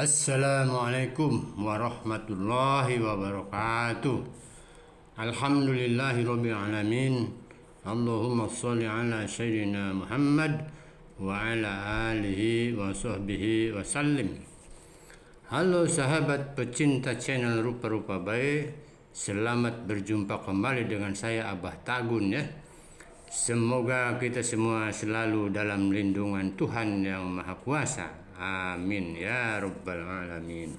Assalamualaikum warahmatullahi wabarakatuh. Alhamdulillahirabbil alamin. Allahumma shalli ala sayyidina Muhammad wa ala alihi wa sahbihi wa sallim. Halo sahabat pecinta channel Rupa-Rupa Baik, selamat berjumpa kembali dengan saya Abah Tagun ya. Semoga kita semua selalu dalam lindungan Tuhan yang Maha Kuasa. Amin ya Rabbal Alamin.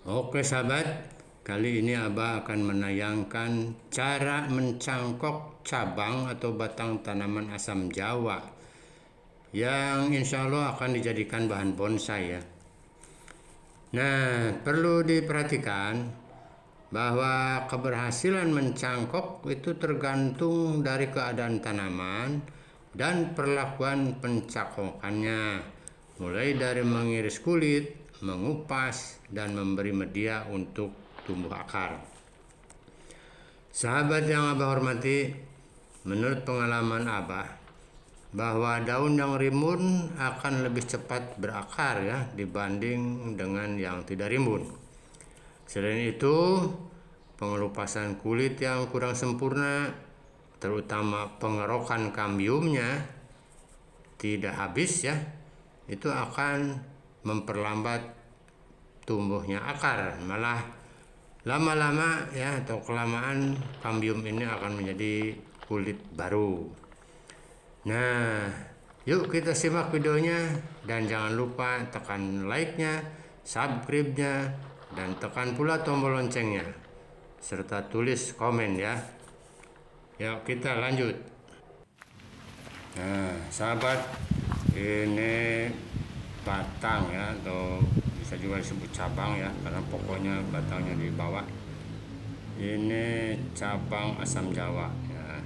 Oke sahabat, kali ini Abah akan menayangkan cara mencangkok cabang atau batang tanaman asam Jawa yang insya Allah akan dijadikan bahan bonsai ya. Nah, perlu diperhatikan bahwa keberhasilan mencangkok itu tergantung dari keadaan tanaman dan perlakuan pencangkokannya, mulai dari mengiris kulit, mengupas, dan memberi media untuk tumbuh akar. Sahabat yang Abah hormati, menurut pengalaman Abah, bahwa daun yang rimbun akan lebih cepat berakar ya dibanding dengan yang tidak rimbun. Selain itu, pengelupasan kulit yang kurang sempurna, terutama pengerokan kambiumnya tidak habis ya, itu akan memperlambat tumbuhnya akar. Malah lama-lama ya atau kelamaan kambium ini akan menjadi kulit baru. Nah, yuk kita simak videonya dan jangan lupa tekan like-nya, subscribe-nya, dan tekan pula tombol loncengnya serta tulis komen ya. Yuk kita lanjut. Nah, sahabat, ini batang ya, atau bisa juga disebut cabang ya, karena pokoknya batangnya di bawah. Ini cabang asam Jawa ya.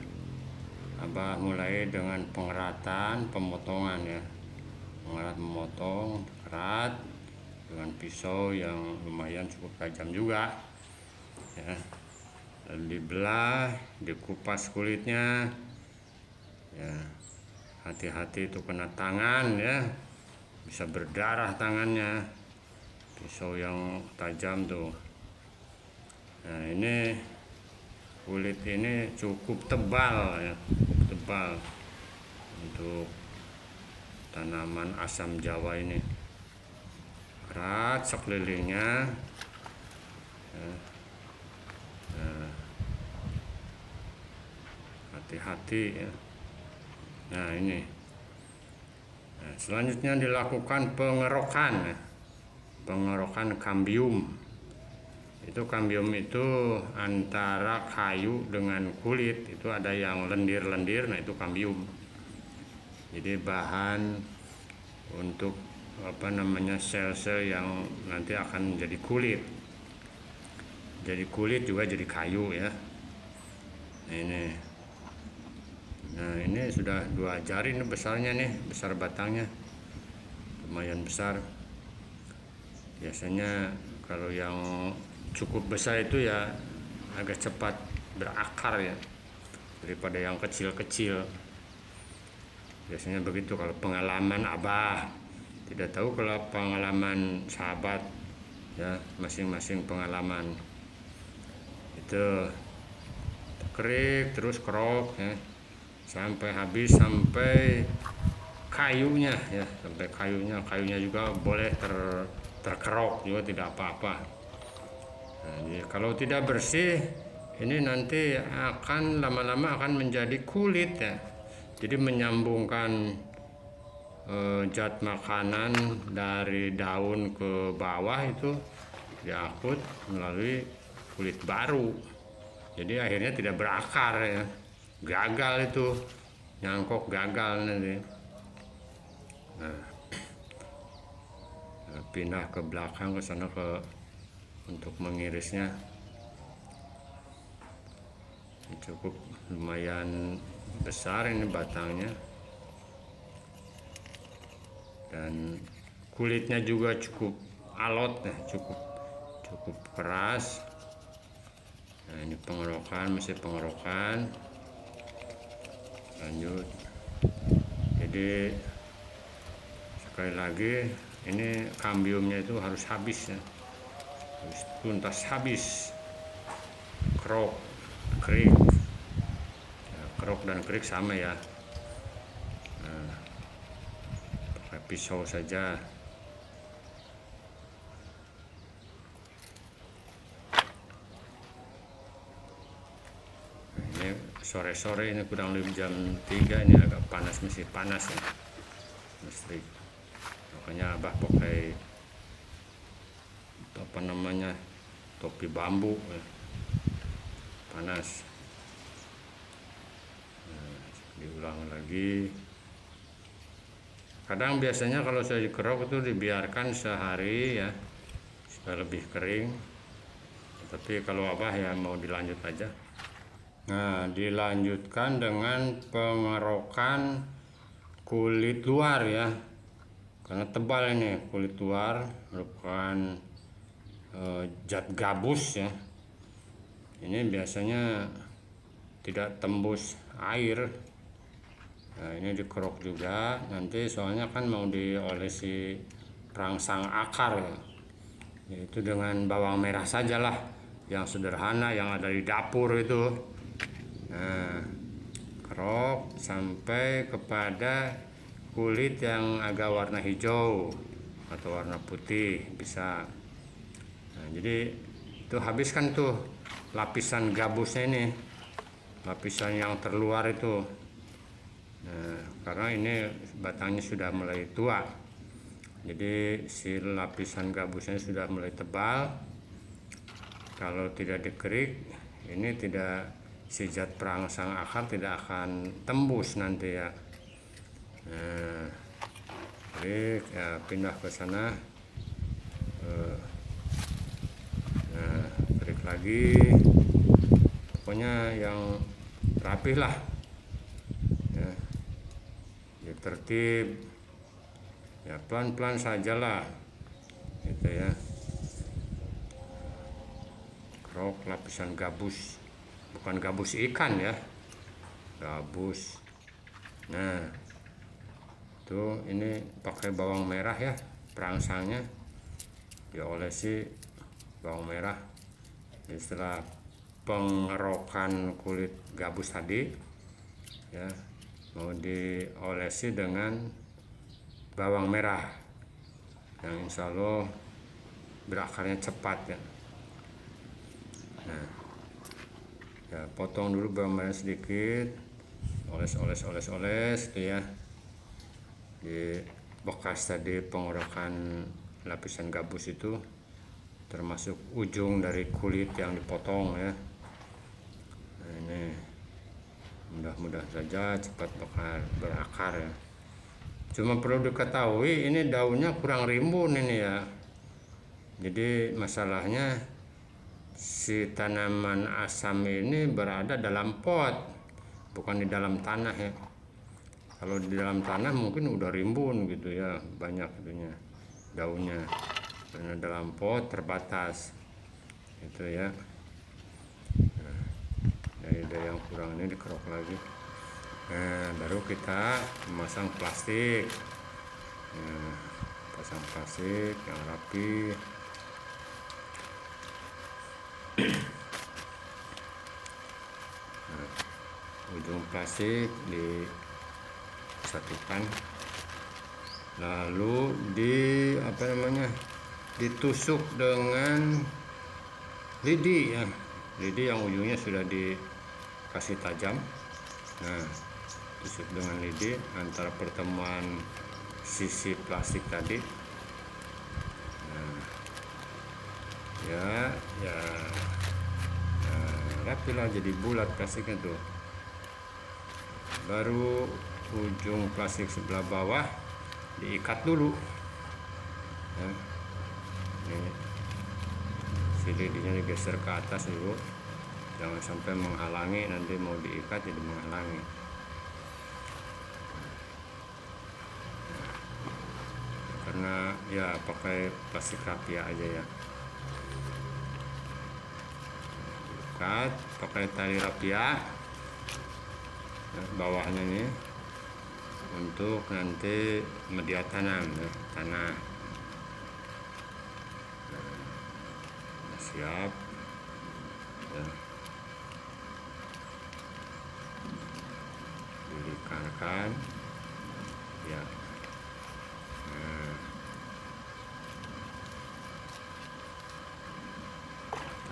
Abah mulai dengan pengeratan, pemotongan ya. Mengerat, memotong, kerat dengan pisau yang lumayan cukup tajam juga ya. Lalu dibelah, dikupas kulitnya ya. Hati-hati itu kena tangan ya, bisa berdarah tangannya, pisau yang tajam tuh. Nah, ini kulit ini cukup tebal ya, cukup tebal untuk tanaman asam Jawa ini. Kerat sekelilingnya ya. Nah, hati-hati ya. Nah ini, nah, selanjutnya dilakukan pengerokan ya. Pengerokan kambium. Itu kambium itu antara kayu dengan kulit, itu ada yang lendir-lendir, nah itu kambium. Jadi bahan untuk sel-sel yang nanti akan jadi kulit. Jadi kulit juga jadi kayu ya. Nah ini sudah 2 jari nih besarnya nih, besar batangnya lumayan besar. Biasanya kalau yang cukup besar itu ya agak cepat berakar ya daripada yang kecil-kecil. Biasanya begitu kalau pengalaman Abah. Tidak tahu kalau pengalaman sahabat ya, masing-masing pengalaman. Itu kerik terus kerok ya, sampai habis, sampai kayunya ya, sampai kayunya juga boleh terkerok juga, tidak apa-apa. Nah, jadi kalau tidak bersih ini nanti akan lama-lama akan menjadi kulit ya. Jadi menyambungkan zat makanan dari daun ke bawah itu diangkut melalui kulit baru. Jadi akhirnya tidak berakar ya, gagal itu, nyangkok gagal nanti. Nah, pindah ke belakang ke sana untuk mengirisnya. Cukup lumayan besar ini batangnya, dan kulitnya juga cukup alot ya, cukup keras. Nah ini pengerokan, masih pengerokan, lanjut. Jadi sekali lagi ini kambiumnya itu harus habis ya, harus tuntas habis. Kerok, kerik ya, kerok dan kerik sama ya. Nah, pakai pisau saja. Nah, ini sore-sore, ini kurang lebih jam 3, ini agak panas, masih panas ya listrik. Makanya Abah pakai apa namanya, topi bambu ya. Panas. Nah, diulang lagi. Kadang biasanya kalau saya dikerok itu dibiarkan sehari ya supaya lebih kering, tapi kalau Abah ya mau dilanjut aja. Nah, dilanjutkan dengan pengerokan kulit luar ya, karena tebal ini kulit luar, merupakan zat gabus ya. Ini biasanya tidak tembus air. Nah, ini dikerok juga nanti, soalnya kan mau diolesi perangsang akar ya, yaitu dengan bawang merah sajalah yang sederhana yang ada di dapur itu. Nah, kerok sampai kepada kulit yang agak warna hijau atau warna putih bisa. Nah, jadi itu habiskan tuh lapisan gabusnya ini, lapisan yang terluar itu. Nah, karena ini batangnya sudah mulai tua, jadi si lapisan gabusnya sudah mulai tebal. Kalau tidak dikerik, ini tidak, si zat perangsang akar tidak akan tembus nanti ya. Nah, kerik ya, pindah ke sana. Nah, kerik lagi, pokoknya yang rapih lah ya, tertib ya, pelan-pelan sajalah gitu ya. Kerok lapisan gabus, bukan gabus ikan ya, gabus. Nah, tuh ini pakai bawang merah ya, perangsangnya diolesi bawang merah. Jadi setelah pengerokan kulit gabus tadi ya, mau diolesi dengan bawang merah yang insya Allah berakarnya cepat ya. Nah ya, potong dulu bawang merah sedikit, oles tuh ya, di bekas tadi pengerokan lapisan gabus itu, termasuk ujung dari kulit yang dipotong ya. Nah, ini mudah-mudahan saja cepat berakar ya. Cuma perlu diketahui ini daunnya kurang rimbun ini ya. Jadi masalahnya si tanaman asam ini berada dalam pot, bukan di dalam tanah ya. Kalau di dalam tanah mungkin udah rimbun gitu ya, banyak itunya daunnya. Karena dalam pot terbatas itu ya. Nah, dari yang kurang ini dikerok lagi. Nah, baru kita memasang plastik. Nah, pasang plastik yang rapi. Nah, ujung plastik disatukan, lalu ditusuk dengan lidi ya, lidi yang ujungnya sudah dikasih tajam. Nah, tusuk dengan lidi antara pertemuan sisi plastik tadi. Nah, ya rapilah, jadi bulat plastiknya tuh. Baru ujung plastik sebelah bawah diikat dulu ya. Ini si lidinya digeser ke atas dulu, jangan sampai menghalangi, nanti mau diikat jadi menghalangi. Karena ya pakai plastik rapia aja ya. Ikat pakai tali rapia bawahnya ini untuk nanti media tanam ya, tanah. siap ya. Dirikan ya.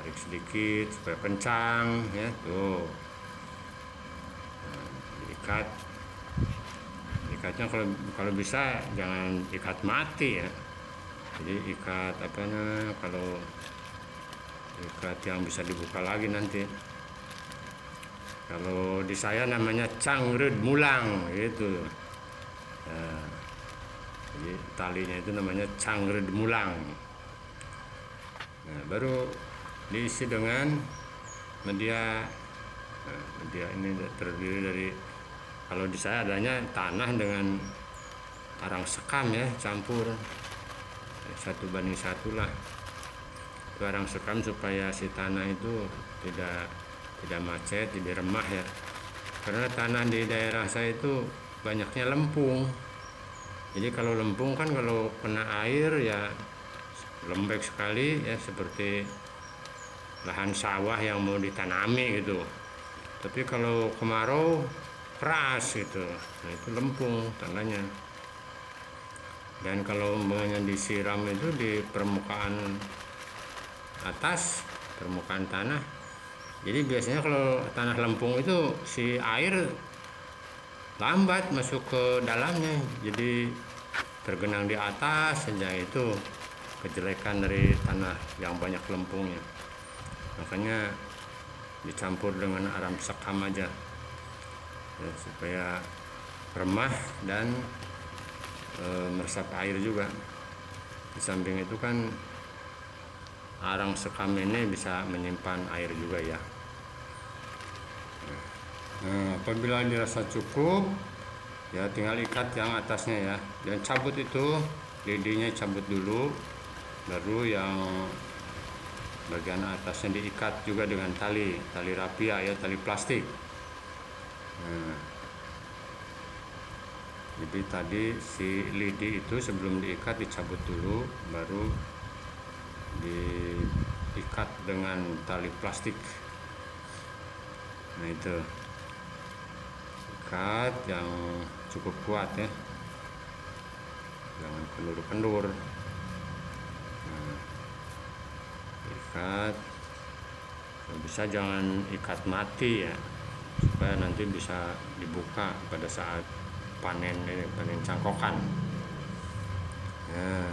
Tarik sedikit supaya kencang ya, tuh. Diikat. Ikatnya kalau bisa jangan ikat mati ya. Jadi ikat kalau ikat yang bisa dibuka lagi nanti. Kalau di saya namanya cangred mulang gitu. Nah, jadi talinya itu namanya cangred mulang. Nah, baru diisi dengan media. Nah, media ini terdiri dari, kalau di saya adanya tanah dengan arang sekam ya, campur 1:1 lah. Itu arang sekam supaya si tanah itu tidak macet, tidak remah ya. Karena tanah di daerah saya itu banyaknya lempung. Jadi kalau lempung kan kalau kena air ya lembek sekali ya, seperti lahan sawah yang mau ditanami gitu. Tapi kalau kemarau keras gitu, nah itu lempung tanahnya. Dan kalau umpamanya disiram itu di permukaan atas, permukaan tanah, jadi biasanya kalau tanah lempung itu si air lambat masuk ke dalamnya, jadi tergenang di atas saja. Itu kejelekan dari tanah yang banyak lempungnya. Makanya dicampur dengan arang sekam aja ya, supaya remah dan meresap air juga. Di samping itu kan arang sekam ini bisa menyimpan air juga ya. Nah, apabila dirasa cukup ya tinggal ikat yang atasnya ya, dan cabut itu lidinya, cabut dulu, baru yang bagian atasnya diikat juga dengan tali rapia ya, tali plastik. Nah, jadi tadi si lidi itu sebelum diikat dicabut dulu, baru diikat dengan tali plastik. Nah itu ikat yang cukup kuat ya, jangan kendur-kendur. Nah, ikat, bisa jangan ikat mati ya, supaya nanti bisa dibuka pada saat panen cangkokan. Nah,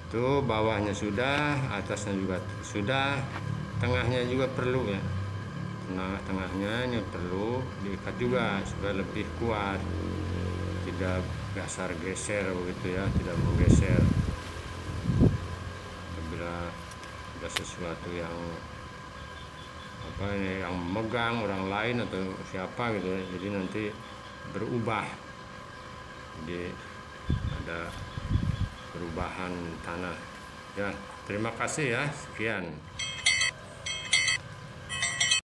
itu bawahnya sudah, atasnya juga sudah, tengahnya juga perlu ya. Tengahnya perlu diikat juga supaya lebih kuat, tidak gasar geser begitu ya, tidak menggeser. Apabila ada sesuatu yang yang memegang orang lain atau siapa gitu ya, jadi nanti berubah, jadi ada perubahan tanah ya. Terima kasih ya, sekian.